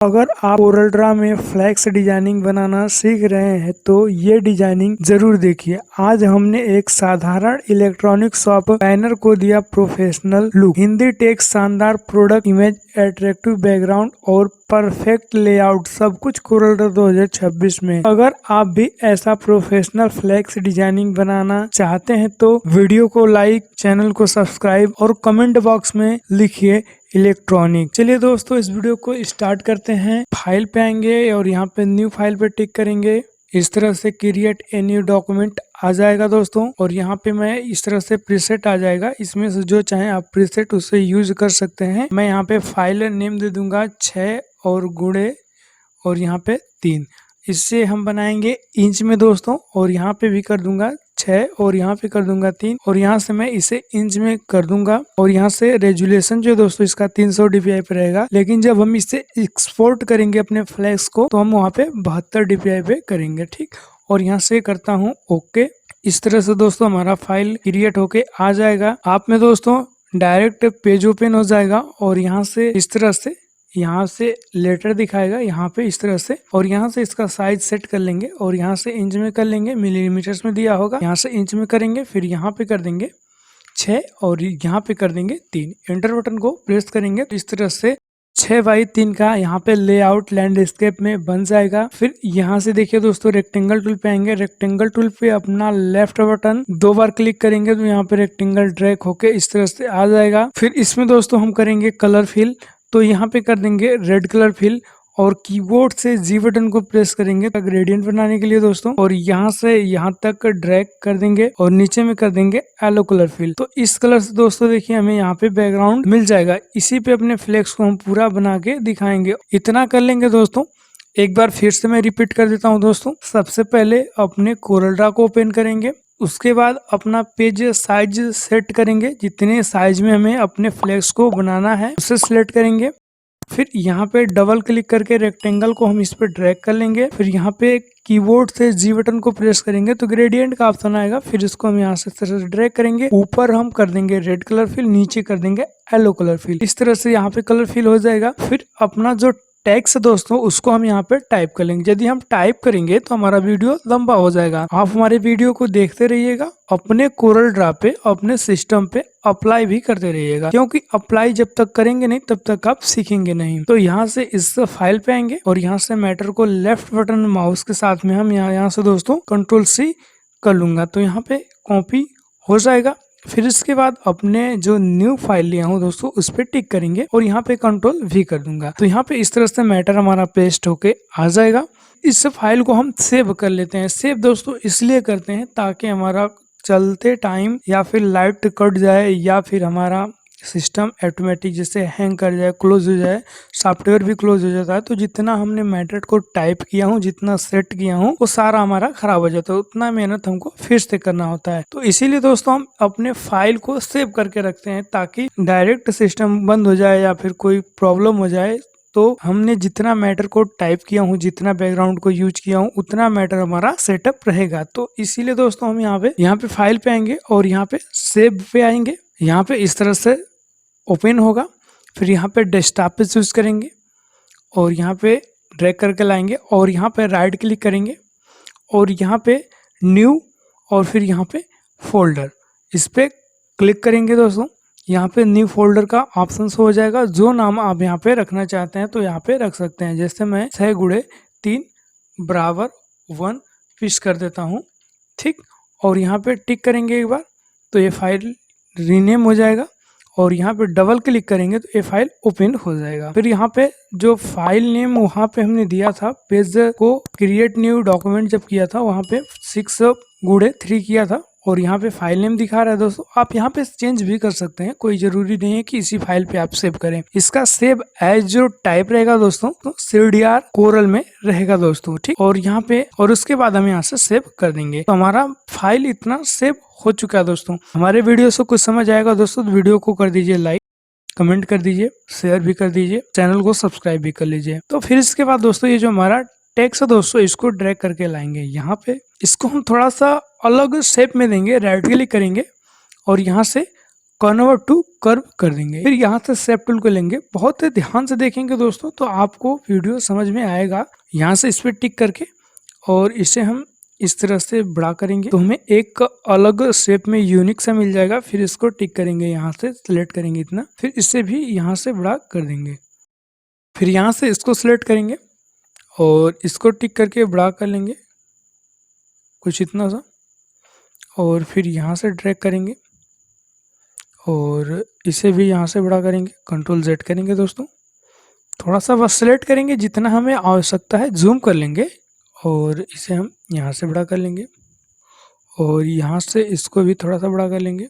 अगर आप Corel Draw में फ्लैक्स डिजाइनिंग बनाना सीख रहे हैं तो ये डिजाइनिंग जरूर देखिए। आज हमने एक साधारण इलेक्ट्रॉनिक शॉप बैनर को दिया प्रोफेशनल लुक। हिंदी टेक्स्ट, शानदार प्रोडक्ट इमेज, अट्रैक्टिव बैकग्राउंड और परफेक्ट लेआउट, सब कुछ कोरल ड्रा 2026 में। अगर आप भी ऐसा प्रोफेशनल फ्लैक्स डिजाइनिंग बनाना चाहते हैं तो वीडियो को लाइक, चैनल को सब्सक्राइब और कमेंट बॉक्स में लिखिए इलेक्ट्रॉनिक। चलिए दोस्तों, इस वीडियो को स्टार्ट करते हैं। फाइल पे आएंगे और यहाँ पे न्यू फाइल पे टिक करेंगे। इस तरह से क्रिएट ए न्यू डॉक्यूमेंट आ जाएगा दोस्तों। और यहाँ पे मैं इस तरह से प्रीसेट आ जाएगा, इसमें से जो चाहे आप प्रीसेट उसे यूज कर सकते हैं। मैं यहाँ पे फाइल नेम दे दूंगा 6 और गुणे और यहाँ पे 3। इससे हम बनाएंगे इंच में दोस्तों। और यहाँ पे भी कर दूंगा 6 और यहाँ पे कर दूंगा 3 और यहाँ से मैं इसे इंच में कर दूंगा। और यहाँ से रेजुलेशन जो दोस्तों इसका 300 dpi पे रहेगा, लेकिन जब हम इसे एक्सपोर्ट करेंगे अपने फ्लैक्स को तो हम वहाँ पे 72 dpi पे करेंगे, ठीक। और यहाँ से करता हूँ ओके। इस तरह से दोस्तों हमारा फाइल क्रिएट होके आ जाएगा। आप में दोस्तों डायरेक्ट पेज ओपन हो जाएगा और यहाँ से इस तरह से यहाँ से लेटर दिखाएगा यहाँ पे इस तरह से। और यहाँ से इसका साइज सेट कर लेंगे और यहाँ से इंच में कर लेंगे, मिलीमीटर्स में दिया होगा, यहाँ से इंच में करेंगे। फिर यहाँ पे कर देंगे 6 और यहाँ पे कर देंगे 3। एंटर बटन को प्रेस करेंगे तो इस तरह से 6x3 का यहाँ पे लेआउट लैंडस्केप में बन जाएगा। फिर यहाँ से देखिए दोस्तों रेक्टेंगल टूल पे आएंगे। रेक्टेंगल टूल पे अपना लेफ्ट बटन 2 बार क्लिक करेंगे तो यहाँ पे रेक्टेंगल ड्रैग होके इस तरह से आ जाएगा। फिर इसमें दोस्तों हम करेंगे कलर फिल, तो यहाँ पे कर देंगे रेड कलर फिल और कीबोर्ड से जी बटन को प्रेस करेंगे ग्रेडियंट बनाने के लिए दोस्तों। और यहाँ से यहाँ तक ड्रैग कर देंगे और नीचे में कर देंगे येलो कलर फिल। तो इस कलर से दोस्तों देखिए हमें यहाँ पे बैकग्राउंड मिल जाएगा। इसी पे अपने फ्लेक्स को हम पूरा बना के दिखाएंगे। इतना कर लेंगे दोस्तों। एक बार फिर से मैं रिपीट कर देता हूँ दोस्तों। सबसे पहले अपने कोरल ड्रा को ओपन करेंगे, उसके बाद अपना पेज साइज सेट करेंगे। जितने साइज में हमें अपने फ्लेक्स को बनाना है उसे सिलेक्ट करेंगे। फिर यहाँ पे डबल क्लिक करके रेक्टेंगल को हम इस पे ड्रैग कर लेंगे। फिर यहाँ पे कीबोर्ड से जी बटन को प्रेस करेंगे तो ग्रेडियंट का ऑप्शन आएगा। फिर इसको हम यहाँ से इस तरह से ड्रैग करेंगे। ऊपर हम कर देंगे रेड कलर फिल, नीचे कर देंगे येलो कलर फिल। इस तरह से यहाँ पे कलर फिल हो जाएगा। फिर अपना जो टेक्स्ट दोस्तों उसको हम यहाँ पे टाइप कर लेंगे। यदि हम टाइप करेंगे तो हमारा वीडियो लंबा हो जाएगा। आप हमारे वीडियो को देखते रहिएगा, अपने कोरल ड्रा पे अपने सिस्टम पे अप्लाई भी करते रहिएगा, क्योंकि अप्लाई जब तक करेंगे नहीं तब तक आप सीखेंगे नहीं। तो यहाँ से इस फाइल पे आएंगे और यहाँ से मैटर को लेफ्ट बटन माउस के साथ में हम यहाँ से दोस्तों Ctrl+C कर लूंगा तो यहाँ पे कॉपी हो जाएगा। फिर इसके बाद अपने जो न्यू फाइल लिया हूँ दोस्तों उस पर टिक करेंगे और यहाँ पे Ctrl+V कर दूंगा। तो यहाँ पे इस तरह से मैटर हमारा पेस्ट होके आ जाएगा। इस फाइल को हम सेव कर लेते हैं। सेव दोस्तों इसलिए करते हैं ताकि हमारा चलते टाइम या फिर लाइट कट जाए या फिर हमारा सिस्टम ऑटोमेटिक जैसे हैंग कर जाए, क्लोज हो जाए, सॉफ्टवेयर भी क्लोज हो जाता है तो जितना हमने मैटर को टाइप किया हूँ, जितना सेट किया हूँ वो सारा हमारा खराब हो जाता है। उतना मेहनत हमको फिर से करना होता है। तो इसीलिए दोस्तों हम अपने फाइल को सेव करके रखते हैं ताकि डायरेक्ट सिस्टम बंद हो जाए या फिर कोई प्रॉब्लम हो जाए तो हमने जितना मैटर को टाइप किया हूँ, जितना बैकग्राउंड को यूज किया हूँ उतना मैटर हमारा सेटअप रहेगा। तो इसीलिए दोस्तों हम यहाँ पे फाइल पे आएंगे और यहाँ पे सेव पे आएंगे। यहाँ पे इस तरह से ओपन होगा। फिर यहाँ पे डेस्कटॉप पे चूज करेंगे और यहाँ पे ड्रैग करके लाएंगे और यहाँ पे राइट क्लिक करेंगे और यहाँ पे न्यू और फिर यहाँ पे फोल्डर, इस पे क्लिक करेंगे दोस्तों। यहाँ पे न्यू फोल्डर का ऑप्शन हो जाएगा। जो नाम आप यहाँ पे रखना चाहते हैं तो यहाँ पे रख सकते हैं। जैसे मैं 6x3 = 1 फिश कर देता हूँ, ठीक। और यहाँ पे टिक करेंगे एक बार तो ये फाइल रीनेम हो जाएगा और यहाँ पे डबल क्लिक करेंगे तो ये फाइल ओपन हो जाएगा। फिर यहाँ पे जो फाइल नेम वहाँ पे हमने दिया था, पेज को क्रिएट न्यू डॉक्यूमेंट जब किया था वहाँ पे 6x3 किया था और यहाँ पे फाइल नेम दिखा रहा है दोस्तों। आप यहाँ पे चेंज भी कर सकते हैं, कोई जरूरी नहीं है कि इसी फाइल पे आप सेव करें। इसका सेव एज जो टाइप रहेगा दोस्तों तो CDR कोरल में रहेगा दोस्तों, ठीक। और यहाँ पे और उसके बाद हम यहाँ से सेव कर देंगे तो हमारा फाइल इतना सेव हो चुका है दोस्तों। हमारे वीडियो से कुछ समझ आएगा दोस्तों तो वीडियो को कर दीजिए लाइक, कमेंट कर दीजिए, शेयर भी कर दीजिए, चैनल को सब्सक्राइब भी कर लीजिए। तो फिर इसके बाद दोस्तों ये जो हमारा टेक्स्ट है दोस्तों इसको ड्रैग करके लाएंगे यहाँ पे। इसको हम थोड़ा सा अलग शेप में देंगे। राइट क्लिक करेंगे और यहाँ से कन्वर्ट टू कर्व कर देंगे। फिर यहाँ से शेप टूल को लेंगे, बहुत ध्यान से देखेंगे दोस्तों तो आपको वीडियो समझ में आएगा। यहाँ से इस पर टिक करके और इसे हम इस तरह से बड़ा करेंगे तो हमें एक अलग शेप में यूनिक सा मिल जाएगा। फिर इसको टिक करेंगे, यहाँ से सिलेक्ट करेंगे इतना, फिर इसे भी यहाँ से बड़ा कर देंगे। फिर यहाँ से इसको सिलेक्ट करेंगे और इसको टिक करके बड़ा कर लेंगे कुछ इतना सा, और फिर यहाँ से ड्रैग करेंगे और इसे भी यहाँ से बड़ा करेंगे। कंट्रोल Z करेंगे दोस्तों, थोड़ा सा बस सिलेक्ट करेंगे, जितना हमें आवश्यकता है जूम कर लेंगे और इसे हम यहाँ से बड़ा कर लेंगे और यहाँ से इसको भी थोड़ा सा बड़ा कर लेंगे।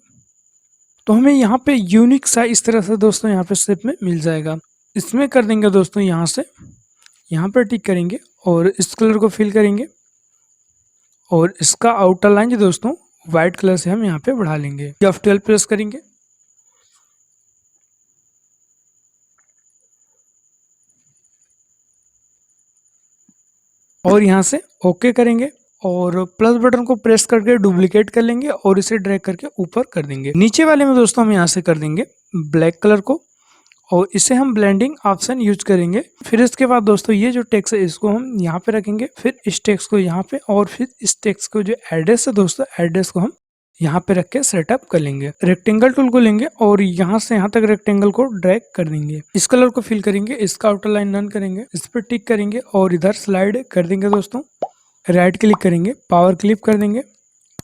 तो हमें यहाँ पे यूनिक सा इस तरह से दोस्तों यहाँ पे शेप में मिल जाएगा। इसमें कर देंगे दोस्तों, यहाँ से यहाँ पर टिक करेंगे और इस कलर को फिल करेंगे और इसका आउटर लाइन जो दोस्तों व्हाइट कलर से हम यहाँ पे बढ़ा लेंगे। F12 प्रेस करेंगे और यहाँ से ओके करेंगे और प्लस बटन को प्रेस करके डुप्लीकेट कर लेंगे और इसे ड्रैग करके ऊपर कर देंगे। नीचे वाले में दोस्तों हम यहाँ से कर देंगे ब्लैक कलर को और इसे हम ब्लेंडिंग ऑप्शन यूज करेंगे। फिर इसके बाद दोस्तों ये जो टेक्स्ट है इसको हम यहाँ पे रखेंगे, फिर इस टेक्स्ट को यहाँ पे, और फिर इस टेक्स्ट को जो एड्रेस है दोस्तों एड्रेस को हम यहाँ पे रख के सेटअप कर लेंगे। रेक्टेंगल टूल को लेंगे और यहाँ से यहाँ तक रेक्टेंगल को ड्रैग कर देंगे। इस कलर को फिल करेंगे, इसका आउटर लाइन नन करेंगे, इस पर टिक करेंगे और इधर स्लाइड कर देंगे दोस्तों। राइट क्लिक करेंगे, पावर क्लिप कर देंगे,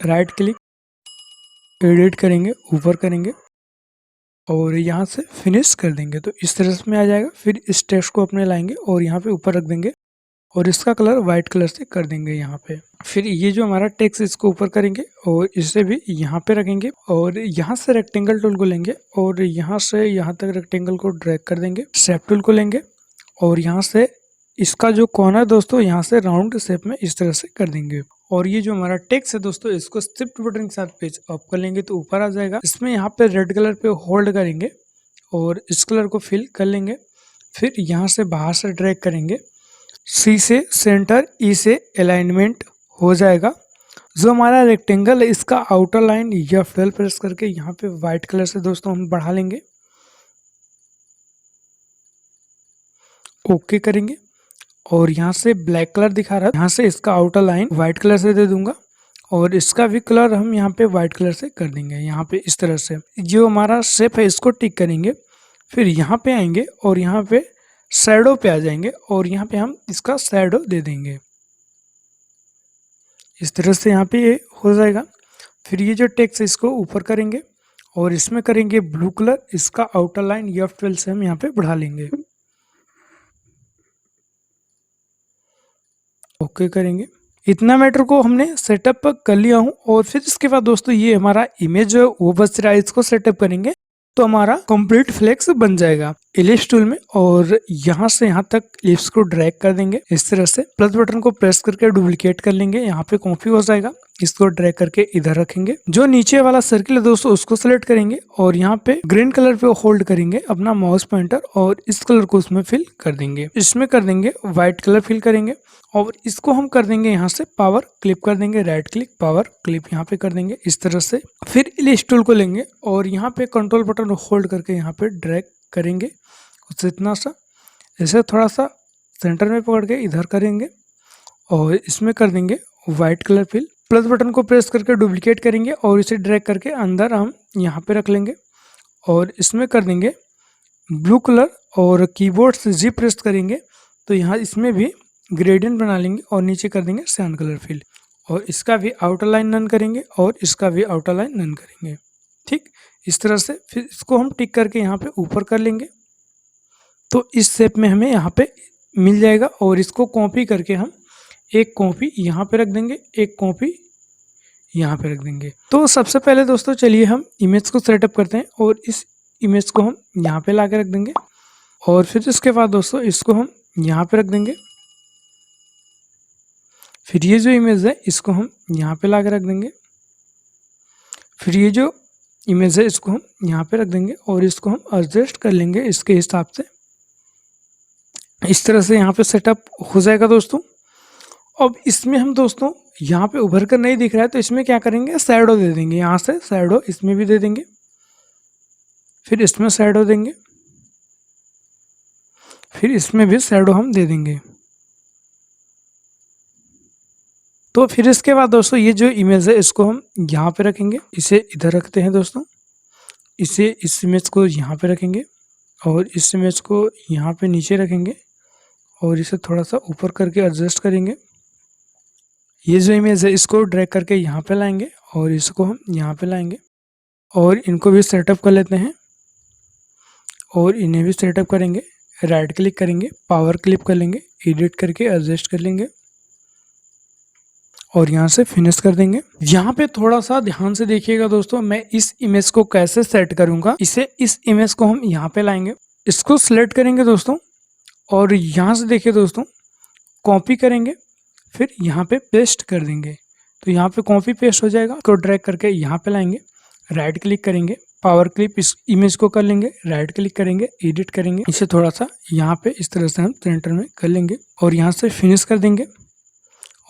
राइट क्लिक, एडिट करेंगे, ऊपर करेंगे और यहाँ से फिनिश कर देंगे तो इस तरह से में आ जाएगा। फिर इस टेक्स्ट को अपने लाएंगे और यहाँ पे ऊपर रख देंगे और इसका कलर व्हाइट कलर से कर देंगे यहाँ पे। फिर ये जो हमारा टेक्स्ट इसको ऊपर करेंगे और इसे भी यहाँ पे रखेंगे और यहाँ से रेक्टेंगल टूल को लेंगे और यहाँ से यहाँ तक रेक्टेंगल को ड्रैग कर देंगे। शेप टूल को लेंगे और यहाँ से इसका जो कॉर्नर दोस्तों यहाँ से राउंड शेप में इस तरह से कर देंगे। और ये जो हमारा टेक्स्ट है दोस्तों इसको शिफ्ट बटन के साथ पेज अप कर लेंगे तो ऊपर आ जाएगा। इसमें यहाँ पे रेड कलर पे होल्ड करेंगे और इस कलर को फिल कर लेंगे। फिर यहाँ से बाहर से ड्रैग करेंगे, C से सेंटर, E से अलाइनमेंट हो जाएगा। जो हमारा रेक्टेंगल है इसका आउटर लाइन F12 प्रेस करके यहाँ पे व्हाइट कलर से दोस्तों हम बढ़ा लेंगे, ओके करेंगे और यहाँ से ब्लैक कलर दिखा रहा है, यहाँ से इसका आउटर लाइन व्हाइट कलर से दे दूंगा और इसका भी कलर हम यहाँ पे व्हाइट कलर से कर देंगे। यहाँ पे इस तरह से जो हमारा शेप है इसको टिक करेंगे, फिर यहाँ पे आएंगे और यहाँ पे शैडो पे आ जाएंगे और यहाँ पे हम इसका शैडो दे देंगे। इस तरह से यहाँ पे ये हो जाएगा। फिर ये जो टेक्स्ट है इसको ऊपर करेंगे और इसमें करेंगे ब्लू कलर, इसका आउटर लाइन F12 से हम यहाँ पे बढ़ा लेंगे, ओके करेंगे। इतना मैटर को हमने सेटअप कर लिया हूँ और फिर इसके बाद दोस्तों ये हमारा इमेज जो है वो बच रहा है, इसको सेटअप करेंगे तो हमारा कंप्लीट फ्लेक्स बन जाएगा इलिप्स टूल में। और यहाँ से यहाँ तक इलिप्स को ड्रैग कर देंगे इस तरह से, प्लस बटन को प्रेस करके डुप्लीकेट कर लेंगे, यहाँ पे कॉपी हो जाएगा। इसको ड्रैग करके इधर रखेंगे। जो नीचे वाला सर्किल है दोस्तों उसको सिलेक्ट करेंगे और यहाँ पे ग्रीन कलर पे होल्ड करेंगे अपना माउस पॉइंटर और इस कलर को उसमें फिल कर देंगे। इसमें कर देंगे व्हाइट कलर फिल करेंगे और इसको हम कर देंगे यहाँ से पावर क्लिप कर देंगे, राइट क्लिक पावर क्लिप यहाँ पे कर देंगे इस तरह से। फिर इलिप्स टूल को लेंगे और यहाँ पे कंट्रोल बटन होल्ड करके यहाँ पे ड्रैग करेंगे कुछ इतना सा, इसे थोड़ा सा सेंटर में पकड़ के इधर करेंगे और इसमें कर देंगे white colour fill. Plus button को प्रेस करके डुप्लीकेट करेंगे और इसे ड्रैग करके अंदर हम यहाँ पे रख लेंगे और इसमें कर देंगे ब्लू कलर और कीबोर्ड से जी प्रेस करेंगे तो यहाँ इसमें भी ग्रेडियंट बना लेंगे और नीचे कर देंगे सैन कलर फिल और इसका भी आउटर लाइन नन करेंगे और इसका भी आउटर लाइन नन करेंगे। ठीक इस तरह से फिर इसको हम टिक करके यहाँ पे ऊपर कर लेंगे तो इस शेप में हमें यहाँ पे मिल जाएगा। और इसको कॉपी करके हम एक कॉपी यहाँ पे रख देंगे, एक कॉपी यहाँ पे रख देंगे। तो सबसे पहले दोस्तों चलिए हम इमेज को सेटअप करते हैं और इस इमेज को हम यहाँ पे ला के रख देंगे और फिर इसके बाद दोस्तों इसको हम यहाँ पे रख देंगे। फिर ये जो इमेज है इसको हम यहाँ पे ला के रख देंगे। फिर ये जो इमेज है इसको हम यहाँ पे रख देंगे और इसको हम एडजस्ट कर लेंगे इसके हिसाब से। इस तरह से यहाँ पे सेटअप हो जाएगा दोस्तों। अब इसमें हम दोस्तों यहाँ पे उभर कर नहीं दिख रहा है तो इसमें क्या करेंगे, शैडो दे देंगे, यहाँ से शैडो इसमें भी दे देंगे। फिर इसमें शैडो देंगे, फिर इसमें भी शैडो हम दे देंगे। तो फिर इसके बाद दोस्तों ये जो इमेज है इसको हम यहाँ पे रखेंगे, इसे इधर रखते हैं दोस्तों, इसे इस इमेज को यहाँ पे रखेंगे और इस इमेज को यहाँ पे नीचे रखेंगे और इसे थोड़ा सा ऊपर करके एडजस्ट करेंगे। ये जो इमेज है इसको ड्रैग करके यहाँ पे लाएंगे और इसको हम यहाँ पे लाएंगे और इनको भी सेटअप कर लेते हैं और इन्हें भी सेटअप करेंगे। राइट क्लिक करेंगे, पावर क्लिप कर लेंगे, एडिट करके एडजस्ट कर लेंगे और यहाँ से फिनिश कर देंगे। यहाँ पे थोड़ा सा ध्यान से देखिएगा दोस्तों, मैं इस इमेज को कैसे सेट करूंगा। इस इमेज को हम यहाँ पे लाएंगे, इसको सिलेक्ट करेंगे दोस्तों और यहाँ से देखिए दोस्तों, कॉपी करेंगे, फिर यहाँ पे पेस्ट कर देंगे। तो यहाँ पे कॉपी पेस्ट हो जाएगा। इसको ड्रैग करके यहाँ पे लाएंगे, राइट क्लिक करेंगे, पावर क्लिप इस इमेज को कर लेंगे, राइट क्लिक करेंगे, एडिट करेंगे, इसे थोड़ा सा यहाँ पे इस तरह से हम सेंटर में कर लेंगे और यहाँ से फिनिश कर देंगे।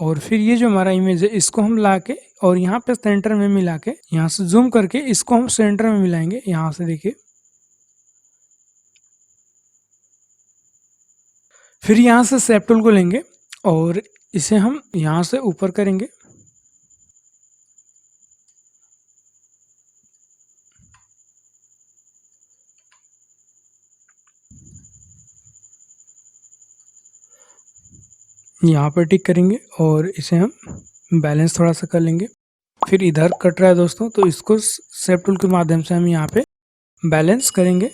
और फिर ये जो हमारा इमेज है इसको हम ला के और यहाँ पे सेंटर में मिला के यहाँ से जूम करके इसको हम सेंटर में मिलाएंगे। यहाँ से देखिए, फिर यहाँ से शेप टूल को लेंगे और इसे हम यहाँ से ऊपर करेंगे, यहाँ पर टिक करेंगे और इसे हम बैलेंस थोड़ा सा कर लेंगे। फिर इधर कट रहा है दोस्तों, तो इसको शेप टूल के माध्यम से हम यहाँ पे बैलेंस करेंगे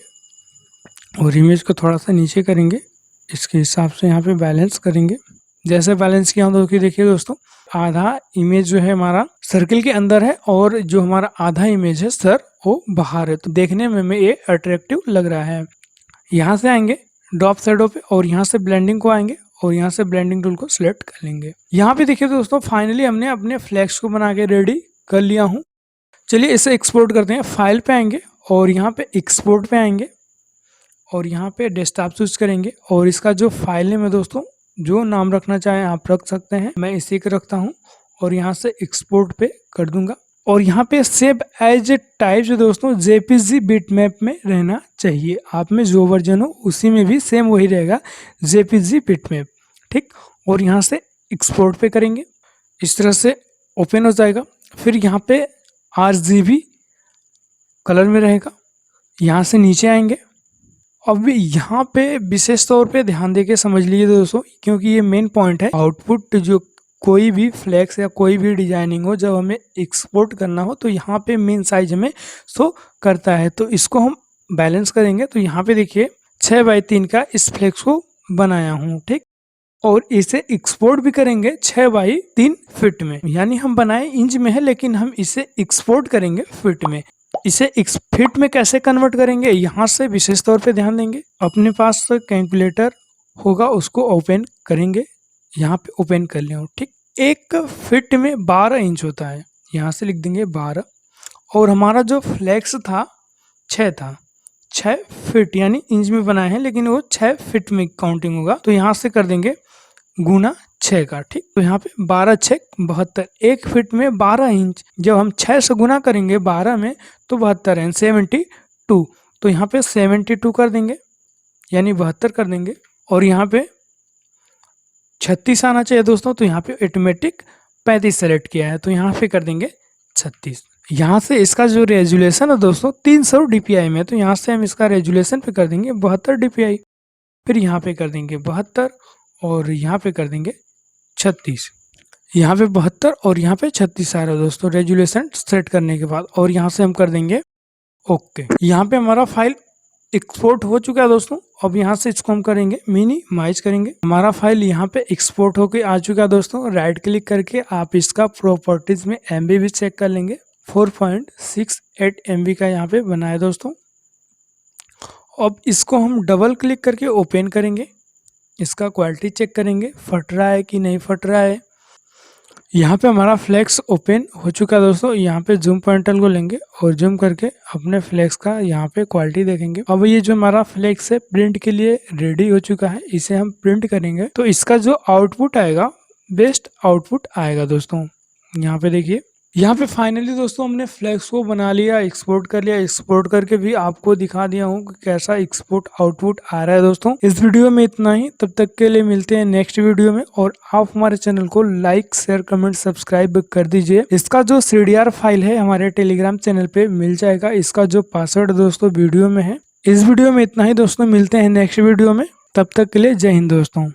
और इमेज को थोड़ा सा नीचे करेंगे, इसके हिसाब से यहाँ पे बैलेंस करेंगे। जैसे बैलेंस किया तो देखिए दोस्तों, आधा इमेज जो है हमारा सर्किल के अंदर है और जो हमारा आधा इमेज है सर वो बाहर है। तो देखने में ये अट्रैक्टिव लग रहा है। यहाँ से आएंगे ड्रॉप शैडो पे और यहाँ से ब्लेंडिंग को आएंगे और यहाँ से ब्लेंडिंग टूल को सिलेक्ट कर लेंगे। यहाँ पे देखिए दोस्तों, फाइनली हमने अपने फ्लैक्स को बना के रेडी कर लिया हूँ। चलिए इसे एक्सपोर्ट करते हैं। फाइल पे आएंगे और यहाँ पे एक्सपोर्ट पे आएंगे और यहाँ पे डेस्कटॉप चूज करेंगे और इसका जो फाइल नेम है दोस्तों, जो नाम रखना चाहें आप रख सकते हैं, मैं इसी को रखता हूँ और यहाँ से एक्सपोर्ट पे कर दूंगा। और यहाँ पे सेव एज टाइप जो दोस्तों जेपीजी बिटमैप में रहना चाहिए। आप में जो वर्जन हो उसी में भी सेम वही रहेगा, जेपीजी बिटमैप, ठीक। और यहाँ से एक्सपोर्ट पे करेंगे, इस तरह से ओपन हो जाएगा। फिर यहाँ पे RGB कलर में रहेगा। यहाँ से नीचे आएंगे। अब यहाँ पे विशेष तौर पे ध्यान देके समझ लीजिए दोस्तों, क्योंकि ये मेन पॉइंट है। आउटपुट जो कोई भी फ्लैक्स या कोई भी डिजाइनिंग हो, जब हमें एक्सपोर्ट करना हो तो यहाँ पे मेन साइज में शो करता है। तो इसको हम बैलेंस करेंगे। तो यहाँ पे देखिए 6x3 का इस फ्लैक्स को बनाया हूँ, ठीक। और इसे एक्सपोर्ट भी करेंगे 6x3 फीट में, यानी हम बनाए इंच में है लेकिन हम इसे एक्सपोर्ट करेंगे फीट में। इसे फीट में कैसे कन्वर्ट करेंगे, यहाँ से विशेष तौर पे ध्यान देंगे। अपने पास कैलकुलेटर होगा उसको ओपन करेंगे, यहाँ पे ओपन कर लिया, ठीक। एक फीट में 12 इंच होता है, यहाँ से लिख देंगे 12। और हमारा जो फ्लैक्स था 6 था, 6 फीट यानी इंच में बनाए हैं लेकिन वो 6 फीट में काउंटिंग होगा। तो यहाँ से कर देंगे गुना 6 का, ठीक। तो यहाँ पे 12 6 72, एक फीट में 12 इंच। जब हम 6 से गुना करेंगे 12 में तो 72 है, 72। तो यहाँ पे 72 कर देंगे यानी 72 कर देंगे। और यहाँ पे 36 आना चाहिए दोस्तों, तो यहाँ पे ऑटोमेटिक 35 सेलेक्ट किया है, तो यहाँ पे कर देंगे 36। यहाँ से इसका जो रेजुलेशन है दोस्तों 300 DPI में, तो यहाँ से हम इसका रेजुलेशन पे कर देंगे 72 DPI। फिर यहाँ पे कर देंगे 72 और यहाँ पे कर देंगे 36। यहाँ पे 72 और यहाँ पे 36 आ रहा है दोस्तों रेजुलेशन सेट करने के बाद। और यहाँ से हम कर देंगे ओके। यहाँ पे हमारा फाइल एक्सपोर्ट हो चुका है दोस्तों। अब यहाँ से इसको हम करेंगे मिनिमाइज करेंगे। हमारा फाइल यहाँ पे एक्सपोर्ट होके आ चुका है दोस्तों। राइट क्लिक करके आप इसका प्रॉपर्टीज में MB भी चेक कर लेंगे। 4.68 MB का यहाँ पे बना है दोस्तों। अब इसको हम डबल क्लिक करके ओपन करेंगे, इसका क्वालिटी चेक करेंगे फट रहा है कि नहीं फट रहा है। यहाँ पे हमारा फ्लैक्स ओपन हो चुका है दोस्तों। यहाँ पे जूम पॉइंटर को लेंगे और जूम करके अपने फ्लैक्स का यहाँ पे क्वालिटी देखेंगे। अब ये जो हमारा फ्लैक्स है प्रिंट के लिए रेडी हो चुका है, इसे हम प्रिंट करेंगे तो इसका जो आउटपुट आएगा बेस्ट आउटपुट आएगा दोस्तों। यहाँ पे देखिए यहाँ पे फाइनली दोस्तों हमने फ्लेक्स को बना लिया, एक्सपोर्ट कर लिया। एक्सपोर्ट करके भी आपको दिखा दिया हूँ कि कैसा एक्सपोर्ट आउटपुट आ रहा है। दोस्तों इस वीडियो में इतना ही, तब तक के लिए मिलते हैं नेक्स्ट वीडियो में। और आप हमारे चैनल को लाइक शेयर कमेंट सब्सक्राइब कर दीजिए। इसका जो CDR फाइल है हमारे टेलीग्राम चैनल पे मिल जाएगा। इसका जो पासवर्ड दोस्तों वीडियो में है। इस वीडियो में इतना ही दोस्तों, मिलते हैं नेक्स्ट वीडियो में। तब तक के लिए जय हिंद दोस्तों।